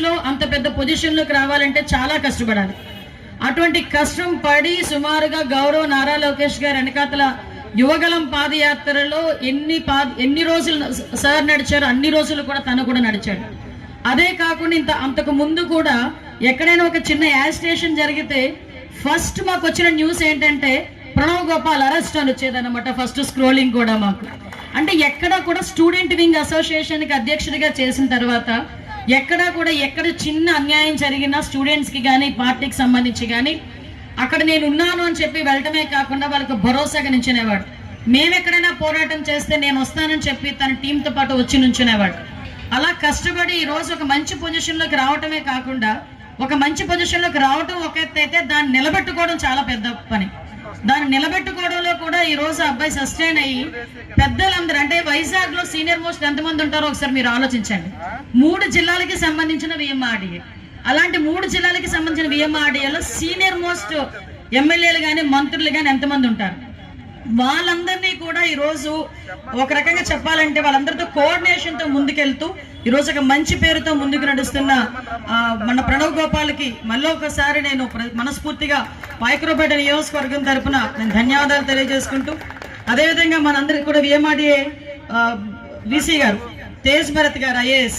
లో అంత పెద్ద పొజిషన్ లోకి రావాలంటే చాలా కష్టపడాలి. అటువంటి కష్టం పడి సుమారుగా గౌరవ్ నారా లోకేష్ గారు వెనకాతల యువగలం పాదయాత్రలో ఎన్ని రోజులు సార్ నడిచారు, అన్ని రోజులు కూడా తను కూడా నడిచాడు. అదే కాకుండా అంతకు ముందు కూడా ఎక్కడైనా ఒక చిన్న యాజిటేషన్ జరిగితే ఫస్ట్ మాకు వచ్చిన న్యూస్ ఏంటంటే ప్రణవ్ గోపాల్ అరెస్ట్ అని వచ్చేదన్నమాట. ఫస్ట్ స్క్రోలింగ్ కూడా మాకు అంటే ఎక్కడ కూడా స్టూడెంట్ వింగ్ అసోసియేషన్ కి అధ్యక్షుడిగా చేసిన తర్వాత ఎక్కడ చిన్న అన్యాయం జరిగినా స్టూడెంట్స్ కి కానీ పార్టీకి సంబంధించి కానీ అక్కడ నేను ఉన్నాను అని చెప్పి వెళ్ళటమే కాకుండా వాళ్ళకి భరోసాగా నించునేవాడు. మేము ఎక్కడైనా పోరాటం చేస్తే నేను వస్తానని చెప్పి తన టీంతో పాటు వచ్చి నుంచునేవాడు. అలా కష్టపడి ఈ రోజు ఒక మంచి పొజిషన్లోకి రావటమే కాకుండా ఒక మంచి పొజిషన్లోకి రావటం ఒక ఎత్తు అయితే దాన్ని నిలబెట్టుకోవడం చాలా పెద్ద పని. దాన్ని నిలబెట్టుకోవడంలో కూడా ఈ రోజు అబ్బాయి సస్టైన్ అయ్యి పెద్దలందరూ అంటే వైజాగ్ లో సీనియర్ మోస్ట్ ఎంతమంది ఉంటారో ఒకసారి మీరు ఆలోచించండి. 3 జిల్లాలకి సంబంధించిన విఎంఆర్డీఏ, అలాంటి 3 జిల్లాలకి సంబంధించిన విఎంఆర్డీఏలో సీనియర్ మోస్ట్ ఎమ్మెల్యేలు కానీ మంత్రులు కానీ ఎంతమంది ఉంటారు. వాళ్ళందరినీ కూడా ఈరోజు ఒక రకంగా చెప్పాలంటే వాళ్ళందరితో కోఆర్డినేషన్ తో ముందుకెళ్తూ ఈరోజు ఒక మంచి పేరుతో ముందుకు నడుస్తున్న మన ప్రణవ్ గోపాల్కి మళ్ళీ ఒకసారి నేను మనస్ఫూర్తిగా మైక్రోపేట నియోజకవర్గం తరఫున నేను ధన్యవాదాలు తెలియజేసుకుంటూ, అదేవిధంగా మనందరికీ కూడా విఎంఆర్డీఏ వీసీ గారు తేజ్ భరత్ గారు IAS